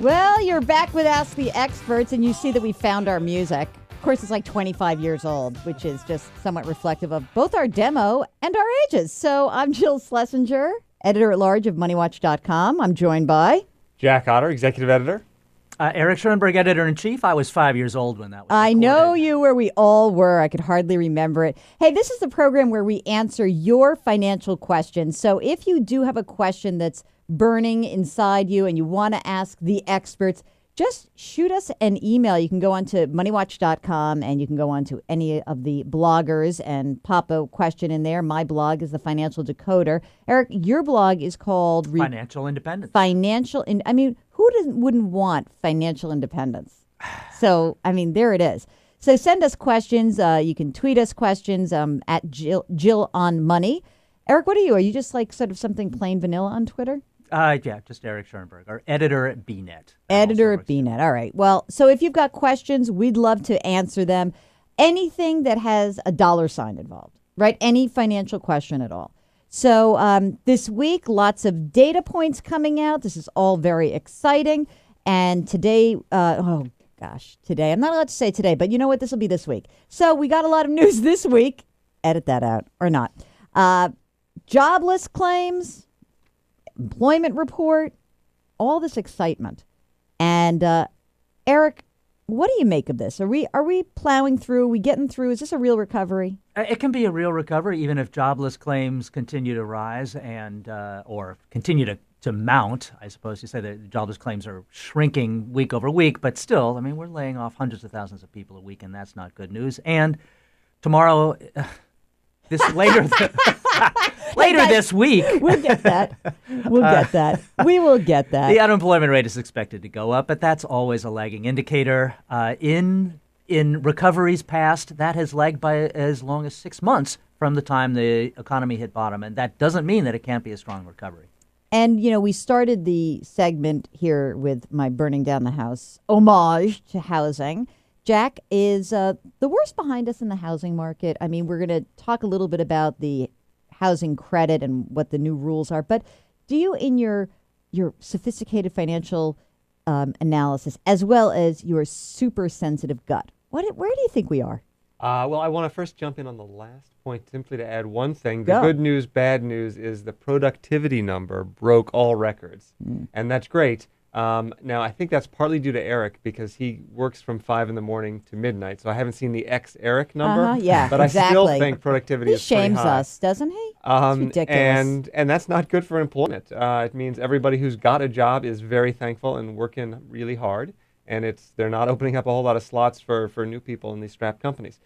Well, you're back with Ask the Experts, and you see that we found our music. Of course, it's like 25 years old, which is just somewhat reflective of both our demo and our ages. So I'm Jill Schlesinger, editor-at-large of MoneyWatch.com. I'm joined by Jack Otter, executive editor. Eric Schoenberg, editor-in-chief. I was 5 years old when that was I recorded. know you were. We all were. I could hardly remember it. Hey, this is the program where we answer your financial questions. So if you do have a question that's burning inside you and you want to ask the experts, just shoot us an email. You can go on to MoneyWatch.com and you can go on to any of the bloggers and pop a question in there. My blog is The Financial Decoder. Eric, your blog is called Financial Independence. Who wouldn't want financial independence? So, there it is. So send us questions. You can tweet us questions at Jill on Money. Eric, what are you? Are you just like sort of something plain vanilla on Twitter? Yeah, just Eric Schoenberg, or editor at BNet. Editor at BNet. All right. Well, so if you've got questions, we'd love to answer them. Anything that has a dollar sign involved, right? Any financial question at all. So this week, lots of data points coming out. This is all very exciting. And today, today, I'm not allowed to say today, but you know what? This will be this week. So we got a lot of news this week. Edit that out or not. Jobless claims, employment report, all this excitement. And Eric, what do you make of this? Are we plowing through? Are we getting through? Is this a real recovery? It can be a real recovery, even if jobless claims continue to rise and or continue to mount. I suppose you say that jobless claims are shrinking week over week, but still, we're laying off hundreds of thousands of people a week, and that's not good news. And tomorrow, this week. We'll get that. We will get that. The unemployment rate is expected to go up, but that's always a lagging indicator. In recoveries past, that has lagged by as long as 6 months from the time the economy hit bottom, and that doesn't mean that it can't be a strong recovery. And, we started the segment here with my burning down the house homage to housing. Jack, is the worst behind us in the housing market? We're going to talk a little bit about the housing credit and what the new rules are. But do you, in your sophisticated financial analysis, as well as your super sensitive gut, where do you think we are? Well, I want to first jump in on the last point, simply to add one thing. The good news, bad news is the productivity number broke all records, and that's great. Now, I think that's partly due to Eric because he works from 5 in the morning to midnight, so I haven't seen the ex-Eric number. But exactly. I still think productivity is pretty high. He shames us, doesn't he? It's ridiculous. And that's not good for employment. It means everybody who's got a job is very thankful and working really hard, and they're not opening up a whole lot of slots for new people in these strapped companies.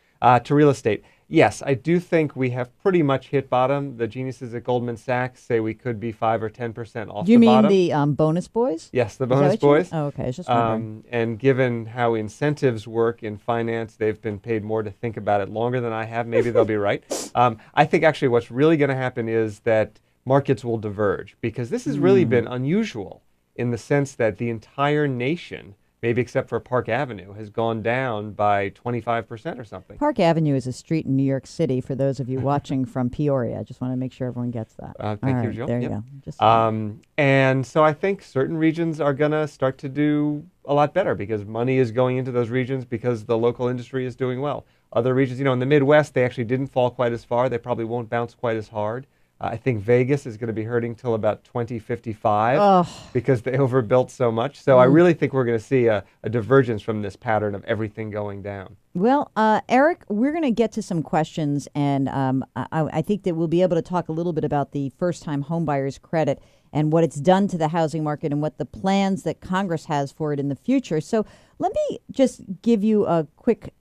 To real estate, yes, I do think we have pretty much hit bottom. The geniuses at Goldman Sachs say we could be 5 or 10% off the bottom. Do you mean the bonus boys? Yes, the bonus boys. Oh, okay. I was just wondering. And given how incentives work in finance, they've been paid more to think about it longer than I have. Maybe they'll be right. I think actually what's really going to happen is that markets will diverge because this has really been unusual in the sense that the entire nation, maybe except for Park Avenue, has gone down by 25% or something. Park Avenue is a street in New York City, for those of you watching from Peoria. I just want to make sure everyone gets that. Thank you, Jill. There you go. And so I think certain regions are going to start to do a lot better because money is going into those regions because the local industry is doing well. Other regions, in the Midwest, they actually didn't fall quite as far. They probably won't bounce quite as hard. I think Vegas is going to be hurting till about 2055 because they overbuilt so much. So I really think we're going to see a divergence from this pattern of everything going down. Well, Eric, we're going to get to some questions, and I think that we'll be able to talk a little bit about the first-time homebuyers credit and what it's done to the housing market and what the plans that Congress has for it in the future. So let me just give you a quick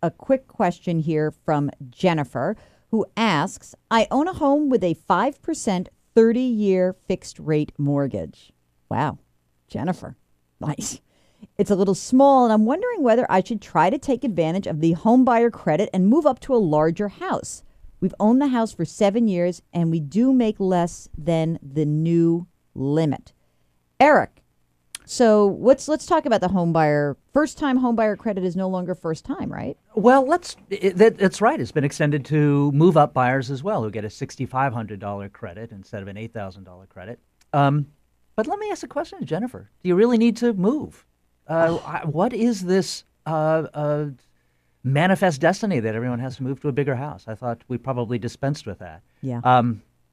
question here from Jennifer, who asks, I own a home with a 5% 30-year fixed rate mortgage. Wow, Jennifer, nice. It's a little small, and I'm wondering whether I should try to take advantage of the home buyer credit and move up to a larger house. We've owned the house for 7 years, and we do make less than the new limit. Eric, so let's talk about the home buyer. First-time home buyer credit is no longer first time, right? Well, that's right. It's been extended to move-up buyers as well, who get a $6,500 credit instead of an $8,000 credit. But let me ask a question to Jennifer. Do you really need to move? What is this manifest destiny that everyone has to move to a bigger house? I thought we probably dispensed with that. Yeah.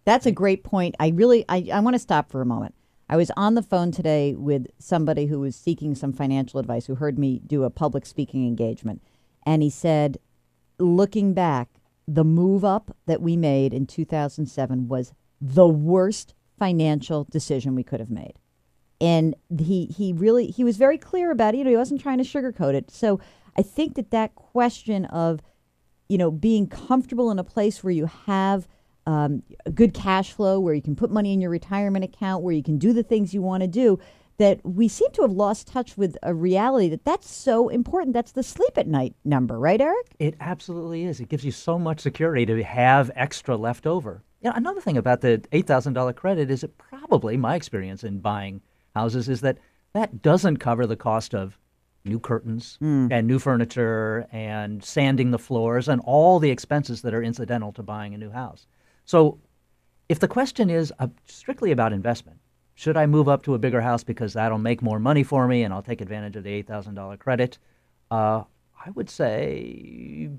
That's a great point. I want to stop for a moment. I was on the phone today with somebody who was seeking some financial advice, who heard me do a public speaking engagement. And he said, looking back, the move up that we made in 2007 was the worst financial decision we could have made. And he was very clear about it. He wasn't trying to sugarcoat it. So I think that question of, being comfortable in a place where you have a good cash flow, where you can put money in your retirement account, where you can do the things you want to do, that we seem to have lost touch with a reality that's so important. That's the sleep at night number, right, Eric? It absolutely is. It gives you so much security to have extra left over. Another thing about the $8,000 credit is my experience in buying houses is that doesn't cover the cost of new curtains and new furniture and sanding the floors and all the expenses that are incidental to buying a new house. So if the question is strictly about investment, should I move up to a bigger house because that'll make more money for me and I'll take advantage of the $8,000 credit? I would say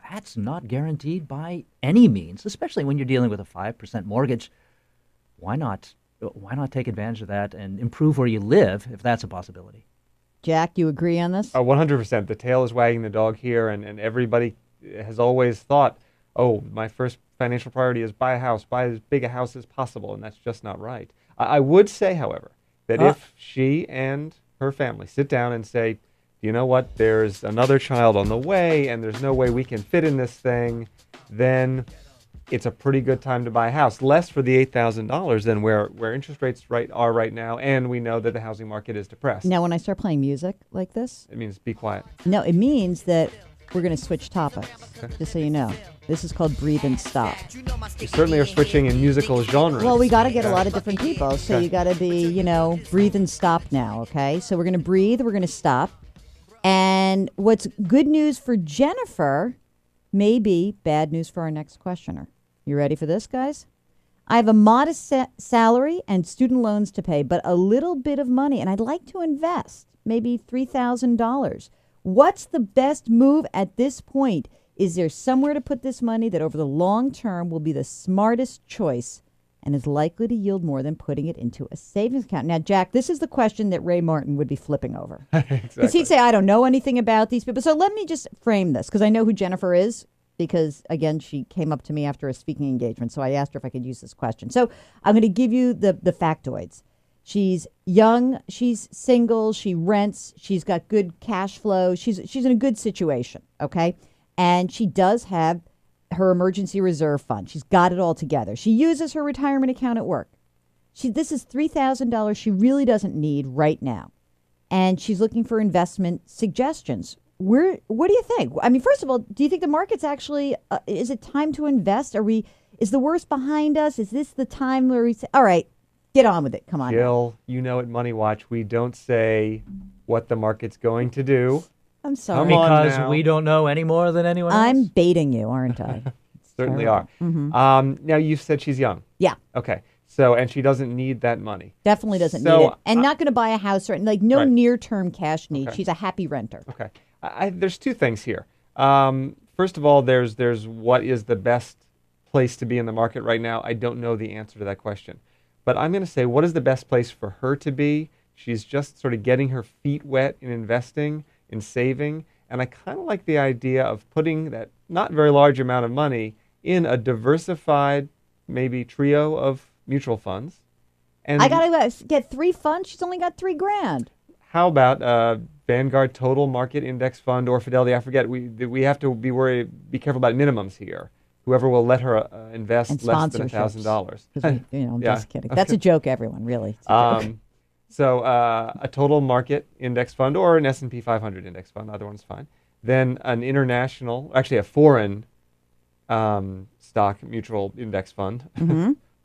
that's not guaranteed by any means, especially when you're dealing with a 5% mortgage. Why not take advantage of that and improve where you live if that's a possibility? Jack, you agree on this? 100%. The tail is wagging the dog here, and everybody has always thought, oh, my first financial priority is buy a house, buy as big a house as possible, and that's just not right. I would say, however, that if she and her family sit down and say, you know what, there's another child on the way, and there's no way we can fit in this thing, then it's a pretty good time to buy a house. Less for the $8,000 than where interest rates are right now, and we know that the housing market is depressed. Now, when I start playing music like this, it means be quiet. No, it means that we're going to switch topics, just so you know. This is called Breathe and Stop. You certainly are switching in musical genres. Well, we got to get a lot of different people, so you got to be, breathe and stop now, okay? So we're going to breathe, we're going to stop. And what's good news for Jennifer may be bad news for our next questioner. You ready for this, guys? I have a modest salary and student loans to pay, but a little bit of money, and I'd like to invest, maybe $3,000. What's the best move at this point? Is there somewhere to put this money that over the long term will be the smartest choice and is likely to yield more than putting it into a savings account? Now, Jack, this is the question that Ray Martin would be flipping over. Because he'd say, I don't know anything about these people. So let me just frame this, because I know who Jennifer is, because, again, she came up to me after a speaking engagement. So I asked her if I could use this question. So I'm going to give you the factoids. She's young, she's single, she rents, she's got good cash flow, she's in a good situation, okay? And she does have her emergency reserve fund. She's got it all together. She uses her retirement account at work. This is $3,000 she really doesn't need right now. And she's looking for investment suggestions. What do you think? I mean, first of all, do you think the market's actually, is it time to invest? Is the worst behind us? Is this the time where we say, all right, get on with it. Come on. Jill, at MoneyWatch, we don't say what the market's going to do. I'm sorry. Because we don't know any more than anyone else? I'm baiting you, aren't I? Certainly are. Mm-hmm. Now, you said she's young. Yeah. Okay. So, and she doesn't need that money. Definitely doesn't need it. And not going to buy a house, or no near-term cash need. Okay. She's a happy renter. Okay. There's two things here. First of all, there's what is the best place to be in the market right now. I don't know the answer to that question. But I'm going to say, what is the best place for her to be? She's just sort of getting her feet wet in investing, in saving, and I kind of like the idea of putting that not very large amount of money in a diversified, maybe trio of mutual funds. And I gotta get 3 funds. She's only got $3,000. How about Vanguard Total Market Index Fund or Fidelity? I forget. We have to be careful about minimums here. Whoever will let her invest less than $1,000. I'm just kidding. That's a joke, everyone. Really. It's a joke. So a total market index fund or an S&P 500 index fund, either one's fine. Then an international, actually a foreign stock mutual index fund,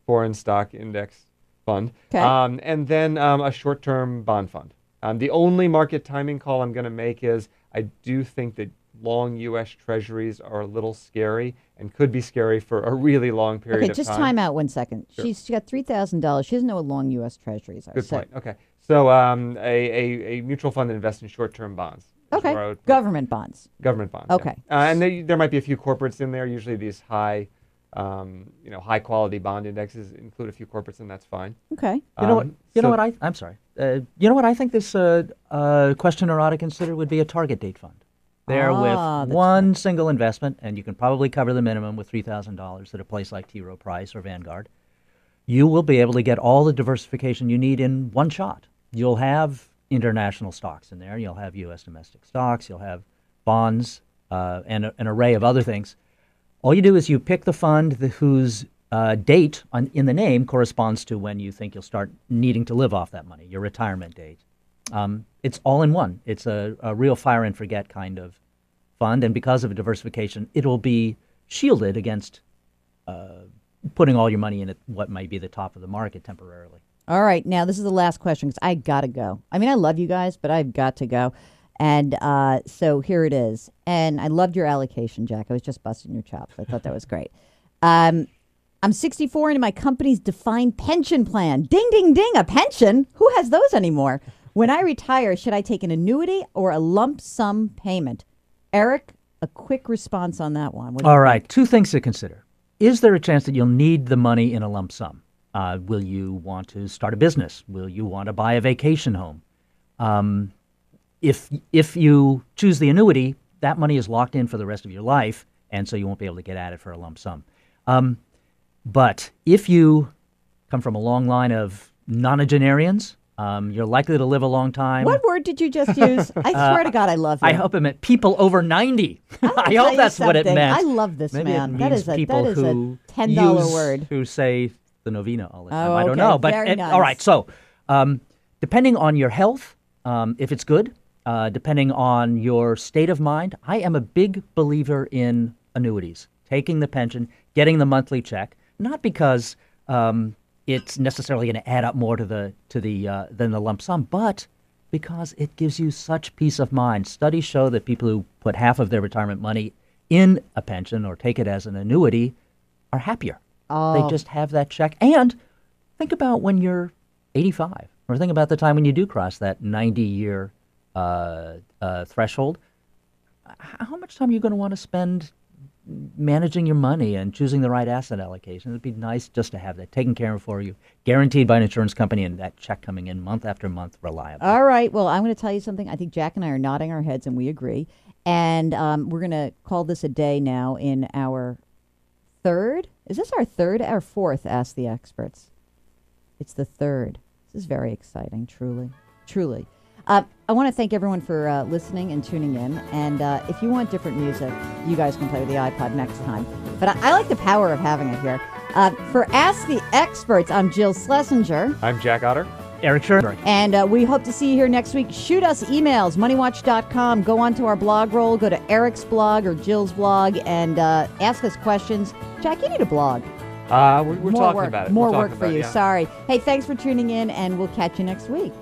foreign stock index fund, and then a short-term bond fund. The only market timing call I'm going to make is I do think that long U.S. Treasuries are a little scary and could be scary for a really long period of time. Okay, just time out 1 second. Sure. She's got $3,000. She doesn't know what long U.S. Treasuries are. Good point. Okay. So a mutual fund that invests in short-term bonds. is Okay. where I would put- Government bonds. Government bonds. yeah. Okay. And there might be a few corporates in there. Usually these high quality bond indexes include a few corporates, and that's fine. Okay. You know what? You know so- what? I'm sorry. You know what? I think this questioner ought to consider would be a target date fund. There Ah, with the one single investment, and you can probably cover the minimum with $3,000 at a place like T. Rowe Price or Vanguard. You will be able to get all the diversification you need in one shot. You'll have international stocks in there. You'll have U.S. domestic stocks. You'll have bonds and an array of other things. All you do is you pick the fund whose date in the name corresponds to when you think you'll start needing to live off that money, your retirement date. It's all in one. It's a real fire and forget kind of fund, and because of diversification, it'll be shielded against putting all your money in at what might be the top of the market temporarily. All right. Now, this is the last question because I got to go. I mean, I love you guys, but I've got to go. And so here it is. And I loved your allocation, Jack. I was just busting your chops. I thought that was great. I'm 64 and in my company's defined pension plan. Ding, ding, ding. A pension? Who has those anymore? When I retire, should I take an annuity or a lump sum payment? Eric, a quick response on that one. What do you All right, think? two things to consider. Is there a chance that you'll need the money in a lump sum? Will you want to start a business? Will you want to buy a vacation home? If you choose the annuity, that money is locked in for the rest of your life, and so you won't be able to get at it for a lump sum. But if you come from a long line of nonagenarians, you're likely to live a long time. What word did you just use? I swear to God, I love you. I hope it meant people over 90. I'll I tell hope you that's what it something. meant. I love this Maybe man. It That means is a people $10 who $10 word. who say the novena all the time. Oh, I don't okay. know, but Very nice. all right. So, depending on your health, if it's good, depending on your state of mind, I am a big believer in annuities. Taking the pension, getting the monthly check, not because it's necessarily going to add up more to the than the lump sum, but because it gives you such peace of mind. Studies show that people who put half of their retirement money in a pension or take it as an annuity are happier. They just have that check. And think about when you're 85, or think about the time when you do cross that 90-year threshold. How much time are you going to want to spend managing your money and choosing the right asset allocation? It'd be nice just to have that taken care of for you, guaranteed by an insurance company, and that check coming in month after month, reliable. All right. Well, I'm going to tell you something. I think Jack and I are nodding our heads, and we agree. And we're going to call this a day now in our third. Is this our third or fourth Ask the Experts? It's the third. This is very exciting, truly. Truly. I want to thank everyone for listening and tuning in. And if you want different music, you guys can play with the iPod next time. But I like the power of having it here. For Ask the Experts, I'm Jill Schlesinger. I'm Jack Otter. Eric Scherner. And we hope to see you here next week. Shoot us emails, moneywatch.com. Go onto our blog roll. Go to Eric's blog or Jill's blog and ask us questions. Jack, you need a blog. We're More talking work. about it. More We're work talking for about it, you. yeah. Sorry. Hey, thanks for tuning in, and we'll catch you next week.